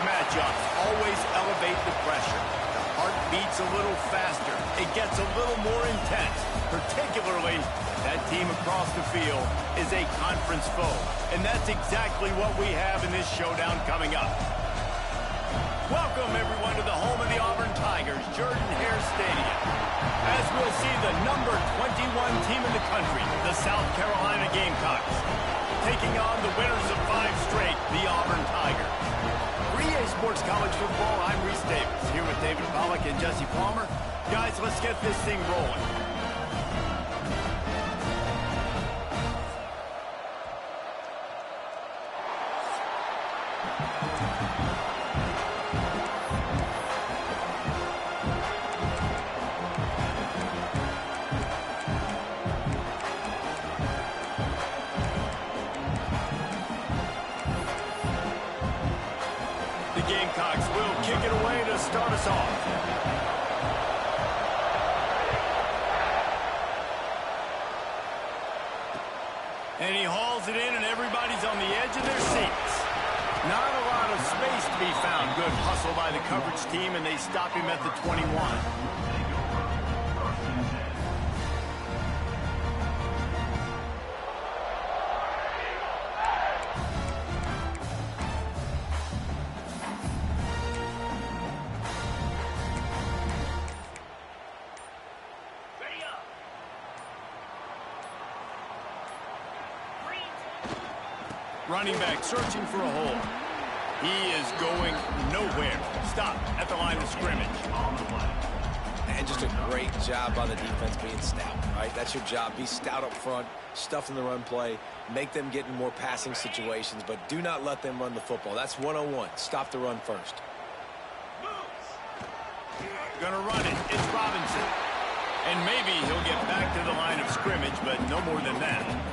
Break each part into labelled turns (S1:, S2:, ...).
S1: matchups always elevate the pressure. The heart beats a little faster. It gets a little more intense, particularly if that team across the field is a conference foe. And that's exactly what we have in this showdown coming up. Welcome, everyone, to the home of the Auburn Tigers, Jordan-Hare Stadium. As we'll see the number 21 team in the country, the South Carolina Gamecocks, taking on the winners of 5 straight, the Auburn Tigers. For EA Sports College Football, I'm Reese Davis, here with David Pollack and Jesse Palmer. Guys, let's get this thing rolling. The Gamecocks will kick it away to start us off. And he hauls it in, and everybody's on the edge of their seats. Not a lot of space to be found. Good hustle by the coverage team, and they stop him at the 21. Running back searching for a hole. He is going nowhere. Stop at the line of scrimmage.
S2: And just a great job by the defense being stout, right? That's your job. Be stout up front, stuff in the run play, make them get in more passing situations, but do not let them run the football. That's 101. Stop the run first.
S1: Gonna run it. It's Robinson. And maybe he'll get back to the line of scrimmage, but no more than that.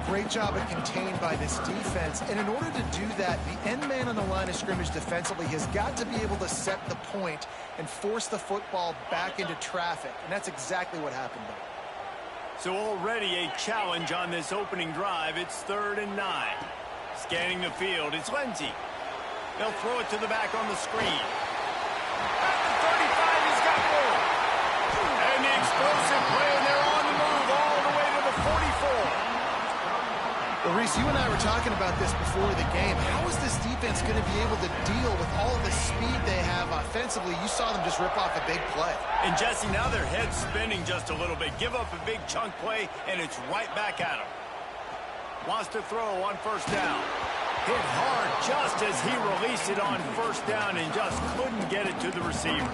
S3: Great job of contained by this defense. And in order to do that, the end man on the line of scrimmage defensively has got to be able to set the point and force the football back into traffic. And that's exactly what happened there.
S1: So already a challenge on this opening drive. It's 3rd and 9. Scanning the field, it's Lindsey. They'll throw it to the back on the screen. At the 35, he's got more. And the explosive play, and they're on the move all the way to the 44.
S3: Well, Reese, you and I were talking about this before the game. How is this defense going to be able to deal with all the speed they have offensively? You saw them just rip off a big play.
S1: And, Jesse, now their head's spinning just a little bit. Give up a big chunk play, and it's right back at him. Wants to throw on 1st down. Hit hard just as he released it on 1st down and just couldn't get it to the receiver.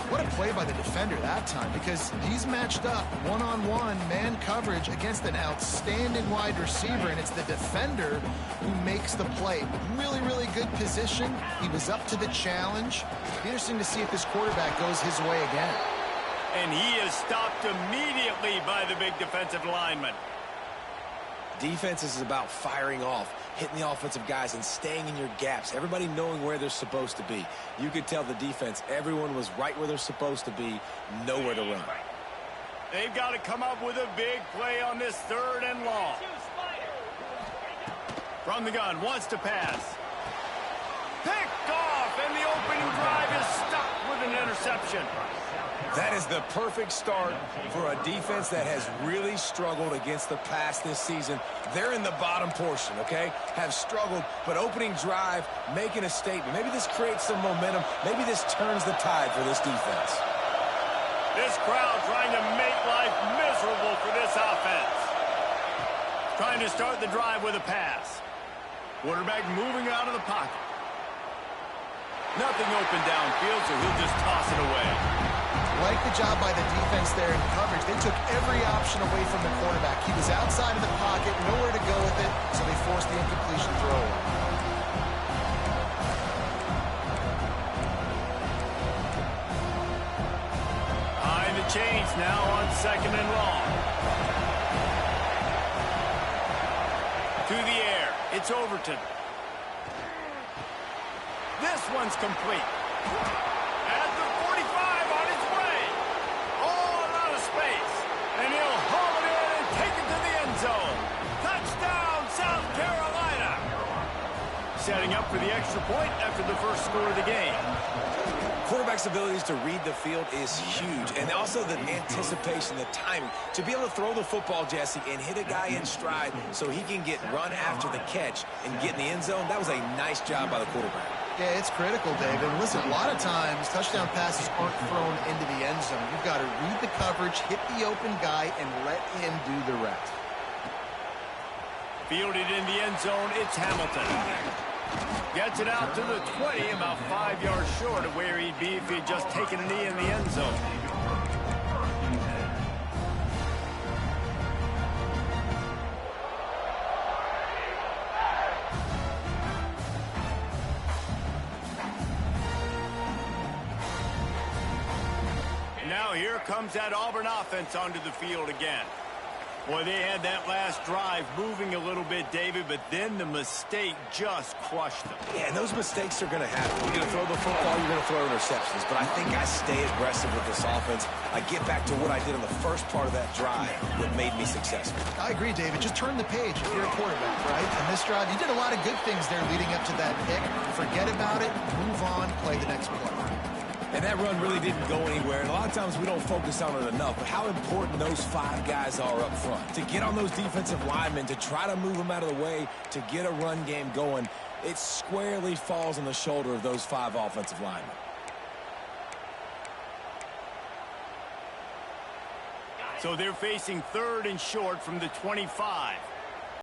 S3: What a play by the defender that time, because he's matched up one-on-one man coverage against an outstanding wide receiver, and it's the defender who makes the play. Really, really good position. He was up to the challenge. Interesting to see if this quarterback goes his way again.
S1: And he is stopped immediately by the big defensive lineman.
S2: Defense is about firing off, hitting the offensive guys and staying in your gaps. Everybody knowing where they're supposed to be. You could tell the defense, everyone was right where they're supposed to be, nowhere to run.
S1: They've got to come up with a big play on this 3rd and long. From the gun, wants to pass. Picked off, and the opening drive is stopped with an interception.
S2: That is the perfect start for a defense that has really struggled against the pass this season. They're in the bottom portion, okay? Have struggled, but opening drive, making a statement. Maybe this creates some momentum. Maybe this turns the tide for this defense.
S1: This crowd trying to make life miserable for this offense. Trying to start the drive with a pass. Quarterback moving out of the pocket. Nothing open downfield, so he'll just toss it away.
S3: Like the job by the defense there in coverage. They took every option away from the quarterback. He was outside of the pocket, nowhere to go with it, so they forced the incompletion throw.
S1: Behind the chains now on 2nd and long. To the air. It's Overton. This one's complete. At the 45 on its way. All out of space. And he'll haul it in and take it to the end zone. Touchdown, South Carolina. Setting up for the extra point after the first score of the game.
S2: Quarterback's abilities to read the field is huge, and also the anticipation, the timing. To be able to throw the football, Jesse, and hit a guy in stride so he can get run after the catch and get in the end zone, that was a nice job by the quarterback.
S3: Yeah, it's critical, David. Listen, a lot of times touchdown passes aren't thrown into the end zone. You've got to read the coverage, hit the open guy, and let him do the rest.
S1: Fielded in the end zone, it's Hamilton. Gets it out to the 20, about 5 yards short of where he'd be if he'd just taken a knee in the end zone. Now here comes that Auburn offense onto the field again. Boy, they had that last drive moving a little bit, David, but then the mistake just crushed them.
S2: Yeah, and those mistakes are going to happen. You're going to throw the football, you're going to throw interceptions. But I think I stay aggressive with this offense. I get back to what I did in the first part of that drive that made me successful.
S3: I agree, David. Just turn the page if you're a quarterback, right? And this drive, you did a lot of good things there leading up to that pick. Forget about it, move on, play the next play.
S2: And that run really didn't go anywhere. And a lot of times we don't focus on it enough. But how important those 5 guys are up front. To get on those defensive linemen, to try to move them out of the way, to get a run game going, it squarely falls on the shoulder of those 5 offensive linemen.
S1: So they're facing 3rd and short from the 25.